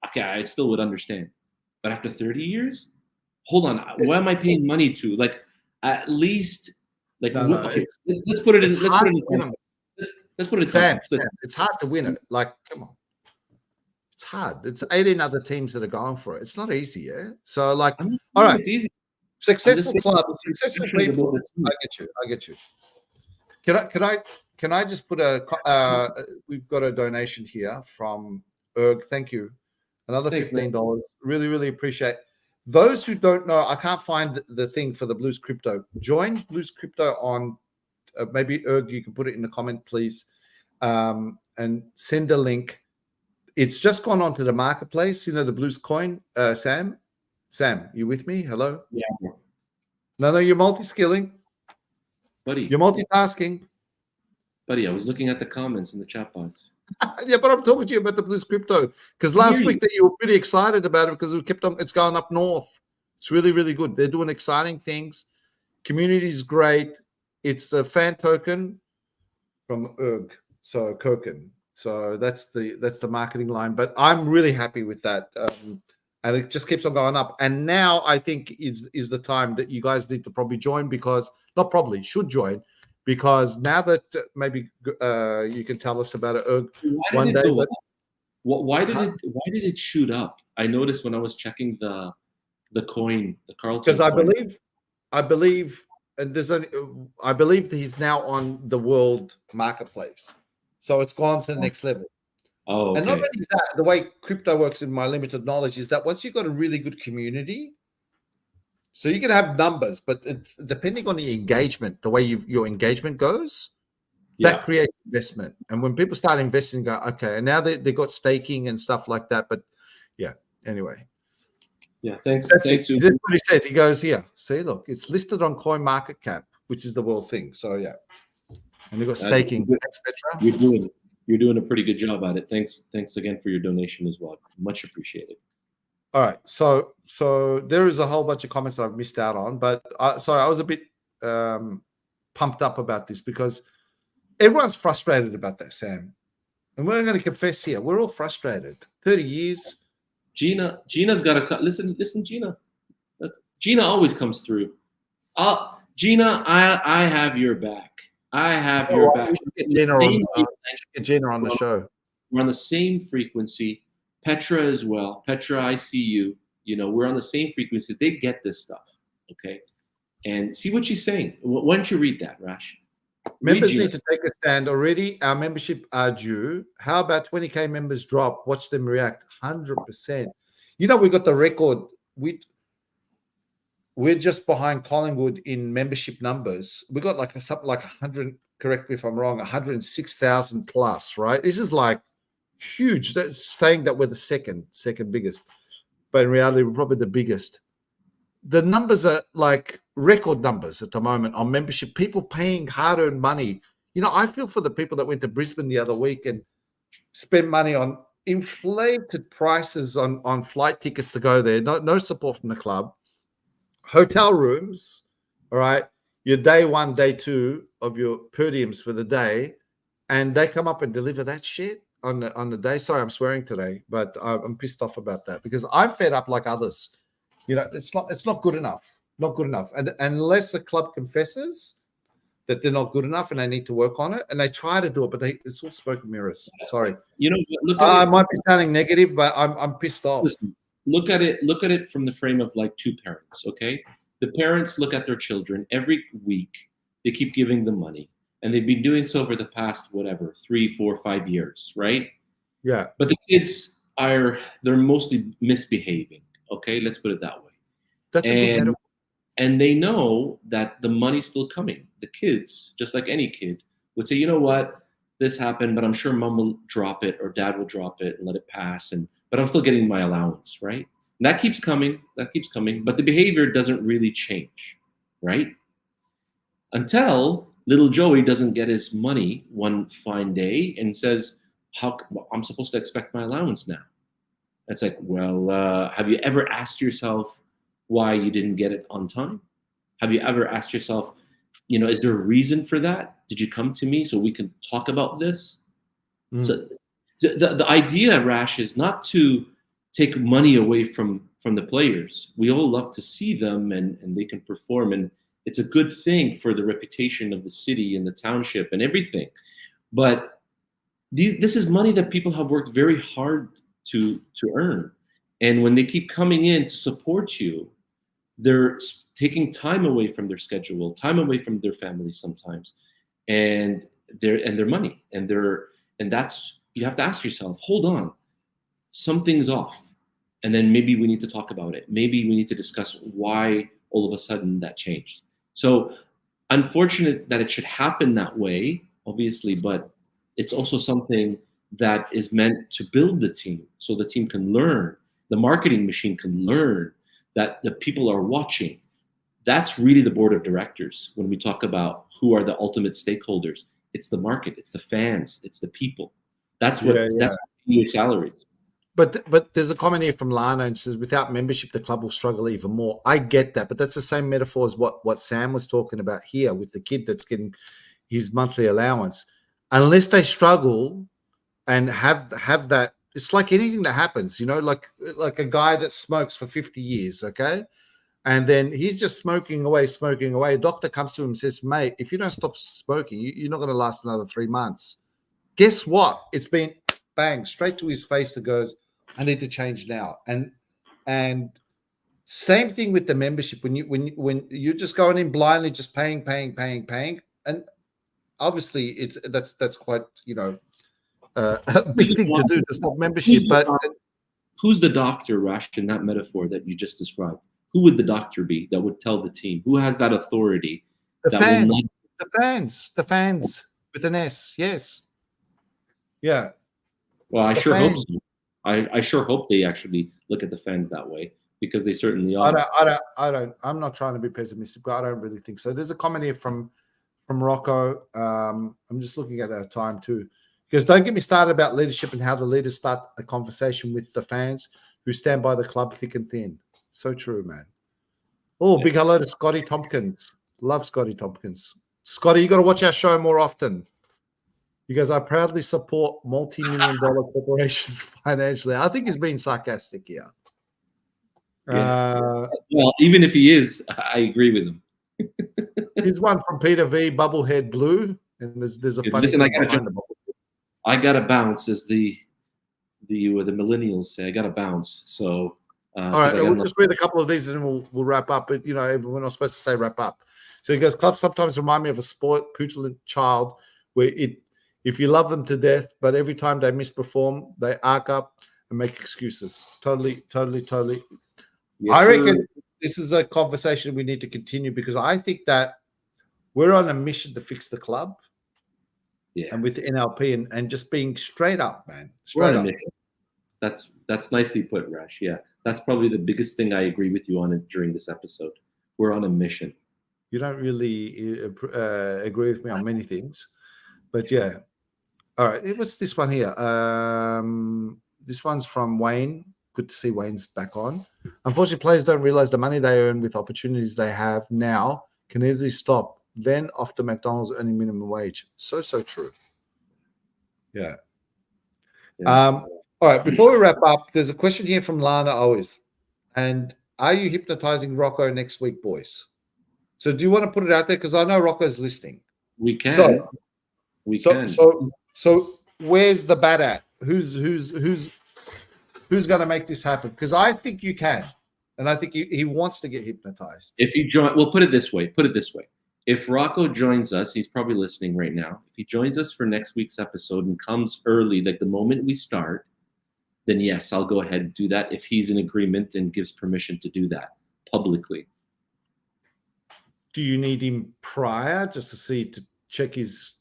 okay, I still would understand. But after 30 years, hold on, what am I paying money to? Like, at least, like, okay, let's put it in. Let's put it in Sam, context. it's hard to win it. Like, come on. It's hard. It's 18 other teams that are going for it. It's not easy, yeah? So, like, I'm not all saying right, it's easy. successful I'm just saying clubs, successful it's people. about the team. I get you. Can I just put we've got a donation here from Erg. Thank you. Another Thanks, man. $15. Really, really appreciate. Those who don't know, I can't find the thing for the Blues Crypto. Join Blues Crypto on maybe Erg, you can put it in the comment, please, and send a link. It's just gone onto the marketplace, the Blues coin. Sam, you with me? Hello? Yeah. No, you're multi-skilling. Buddy. You're multitasking. Buddy, I was looking at the comments in the chat box. Yeah, but I'm talking to you about the Blues Crypto because last week that you were pretty excited about it because it's going up north. It's really, really good. They're doing exciting things. Community is great. It's a fan token from Erg, so Koken. So that's the marketing line. But I'm really happy with that, and it just keeps on going up. And now I think is the time that you guys need to probably join should join. Because now that maybe you can tell us about it one day. Why did it shoot up? I noticed when I was checking the coin, the Carlton. Because I believe, and I believe that he's now on the world marketplace, so it's gone to the next level. Oh, okay. And not only that, the way crypto works, in my limited knowledge, is that once you've got a really good community. So you can have numbers, but it's depending on the engagement, the way your engagement goes, that creates investment. And when people start investing, go, okay, and now they got staking and stuff like that. But yeah, anyway. Yeah, thanks. That's what he said. He goes, here, see, look, it's listed on CoinMarketCap, which is the world thing. So yeah. And they got staking. Thanks, Petra. You're doing a pretty good job at it. Thanks again for your donation as well. Much appreciated. All right, so there is a whole bunch of comments that I've missed out on, but I was a bit pumped up about this because everyone's frustrated about that, Sam. And we're going to confess here, we're all frustrated. 30 years. Gina's got a listen, Gina. Gina always comes through. Gina, I have your back. I have your back. We should get Gina on the show. We're on the same frequency. Petra as well. Petra, I see you. We're on the same frequency. They get this stuff, okay? And see what she's saying. Why don't you read that, Rash? Members need to take a stand already. Our membership are due. How about 20K members drop? Watch them react. 100%. We got the record. We're just behind Collingwood in membership numbers. We got something like 100. Correct me if I'm wrong. 106,000 plus. Right? This is like huge. That's saying that we're the second biggest, but in reality, we're probably the biggest. The numbers are like record numbers at the moment on membership. People paying hard-earned money. I feel for the people that went to Brisbane the other week and spent money on inflated prices on flight tickets to go there. No support from the club. Hotel rooms. All right, your day 1, day 2 of your per diems for the day, and they come up and deliver that shit on the day. Sorry, I'm swearing today, but I'm pissed off about that because I'm fed up like others. It's not good enough. Not good enough. And unless the club confesses that they're not good enough and they need to work on it, and they try to do it, but it's all smoke and mirrors. Sorry. I might be sounding negative, but I'm pissed off. Listen, look at it from the frame of like two parents, okay? The parents look at their children every week. They keep giving them money. And they've been doing so for the past, 3, 4, 5 years, right? Yeah. But the kids they're mostly misbehaving. Okay, let's put it that way. That's a good metaphor. And they know that the money's still coming. The kids, just like any kid, would say, you know what, this happened, but I'm sure mom will drop it or dad will drop it and let it pass. But I'm still getting my allowance, right? And that keeps coming. But the behavior doesn't really change, right? Until little Joey doesn't get his money one fine day and says, I'm supposed to expect my allowance now. It's like, well, have you ever asked yourself why you didn't get it on time? Have you ever asked yourself, is there a reason for that? Did you come to me so we can talk about this? So the idea, Rash, is not to take money away from the players. We all love to see them and they can perform, and it's a good thing for the reputation of the city and the township and everything. But this is money that people have worked very hard to earn. And when they keep coming in to support you, they're taking time away from their schedule, time away from their families sometimes, and their money. And that's, you have to ask yourself, hold on, something's off. And then maybe we need to talk about it. Maybe we need to discuss why all of a sudden that changed. So unfortunate that it should happen that way, obviously, but it's also something that is meant to build the team so the team can learn, the marketing machine can learn, that the people are watching. That's really the board of directors. When we talk about who are the ultimate stakeholders, it's the market, it's the fans, it's the people. That's what that's your salaries. But there's a comment here from Lana, and she says, without membership, the club will struggle even more. I get that, but that's the same metaphor as what Sam was talking about here with the kid that's getting his monthly allowance. Unless they struggle and have that, it's like anything that happens, you know, like a guy that smokes for 50 years, okay? And then he's just smoking away. A doctor comes to him and says, mate, if you don't stop smoking, you're not going to last another 3 months. Guess what? It's been bang straight to his face that goes, I need to change now. And same thing with the membership. When you're just going in blindly, just paying, and obviously that's quite, you know, a big thing to do to stop membership. But who's the doctor, Rash, in that metaphor that you just described? Who would the doctor be that would tell the team? Who has that authority? The fans with an S. Yes. Yeah. Well, I sure hope so. I sure hope they actually look at the fans that way, because they certainly are. I'm not trying to be pessimistic, but I don't really think so. There's a comment here from Rocco. I'm just looking at our time too. Because don't get me started about leadership and how the leaders start a conversation with the fans who stand by the club thick and thin. So true, man. Oh, big hello to Scotty Tompkins. Love Scotty Tompkins. Scotty, you got to watch our show more often. Because I proudly support multi-million-dollar corporations financially. I think he's being sarcastic here. Yeah. Well, even if he is, I agree with him. Here's one from Peter V. Bubblehead Blue, and there's a funny. Listen, I gotta bounce, as the millennials say. I gotta bounce. So all right, we'll just read a couple of these and then we'll wrap up. But you know, we're not supposed to say wrap up. So he goes, clubs sometimes remind me of a sport petulant child where if you love them to death, but every time they misperform, they arc up and make excuses. Totally. Yes, I reckon this is a conversation we need to continue, because I think that we're on a mission to fix the club. Yeah. And with the NLP and just being straight up, man. Straight up. Mission. That's nicely put, Rash. Yeah. That's probably the biggest thing I agree with you on it during this episode. We're on a mission. You don't really agree with me on many things, but yeah. All right, what's this one here? This one's from Wayne. Good to see Wayne's back on. Unfortunately, players don't realize the money they earn with opportunities they have now can easily stop. Then off to McDonald's earning minimum wage. So true. Yeah. All right, before we wrap up, there's a question here from Lana always. And are you hypnotizing Rocco next week, boys? So do you want to put it out there? Because I know Rocco's listening. We can. So where's the bat at? Who's going to make this happen? Because I think you can, and I think he wants to get hypnotized. If you join, well, put it this way. If Rocco joins us, he's probably listening right now. If he joins us for next week's episode and comes early, like the moment we start, then yes, I'll go ahead and do that if he's in agreement and gives permission to do that publicly. Do you need him prior just to check his?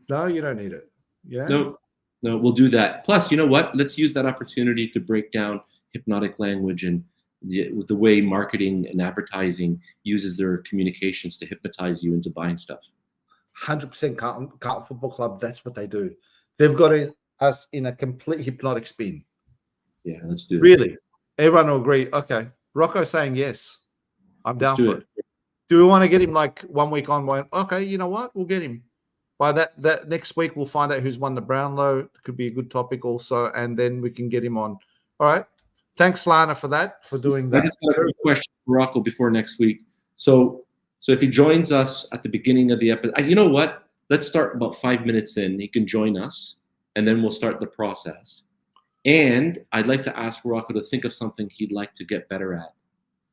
No, you don't need it. Yeah. No, we'll do that. Plus, you know what? Let's use that opportunity to break down hypnotic language and the way marketing and advertising uses their communications to hypnotize you into buying stuff. 100% Carlton Football Club. That's what they do. They've got us in a complete hypnotic spin. Yeah, let's do it. Really? Everyone will agree. Okay. Rocco's saying yes. I'm down for it. Do we want to get him like 1 week on? Okay, you know what? We'll get him. By that next week, we'll find out who's won the Brownlow. It could be a good topic also, and then we can get him on. All right. Thanks, Lana, for doing that. I just got a question for Rocco before next week. So if he joins us at the beginning of the episode, you know what? let's start about 5 minutes in. He can join us, and then we'll start the process. And I'd like to ask Rocco to think of something he'd like to get better at.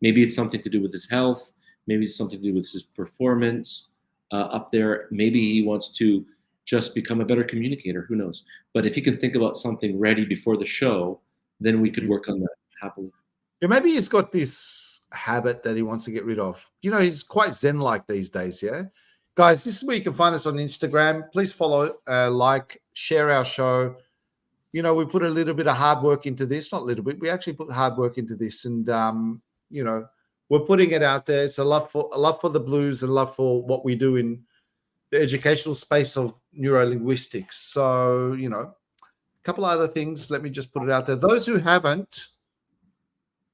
Maybe it's something to do with his health. Maybe it's something to do with his performance up there. Maybe he wants to just become a better communicator. Who knows? But if he can think about something ready before the show, then we could work on that happily. Yeah, maybe he's got this habit that he wants to get rid of. You know, he's quite Zen-like these days, yeah? Guys, this is where you can find us on Instagram. Please follow, like, share our show. You know, we put a little bit of hard work into this. Not a little bit. We actually put hard work into this. And, you know, we're putting it out there. It's a love for the blues and love for what we do in the educational space of neurolinguistics. So, you know, a couple of other things. Let me just put it out there. Those who haven't,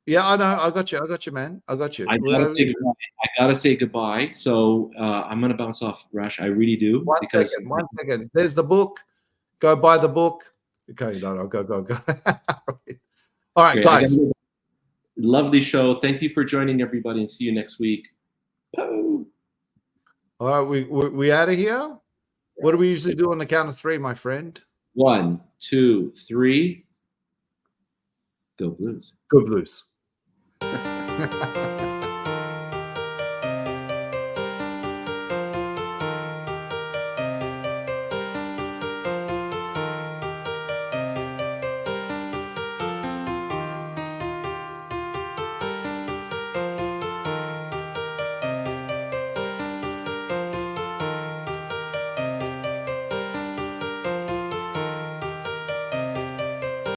yeah, I know. I got you, man. I got you. I gotta say goodbye. So I'm gonna bounce off, Rash. I really do. One second. There's the book. Go buy the book. Okay, no, go. All right, guys. Lovely show. Thank you for joining, everybody, and see you next week. All right, we out of here. What do we usually do on the count of 3, my friend? 1, 2, 3. Go Blues. Go Blues.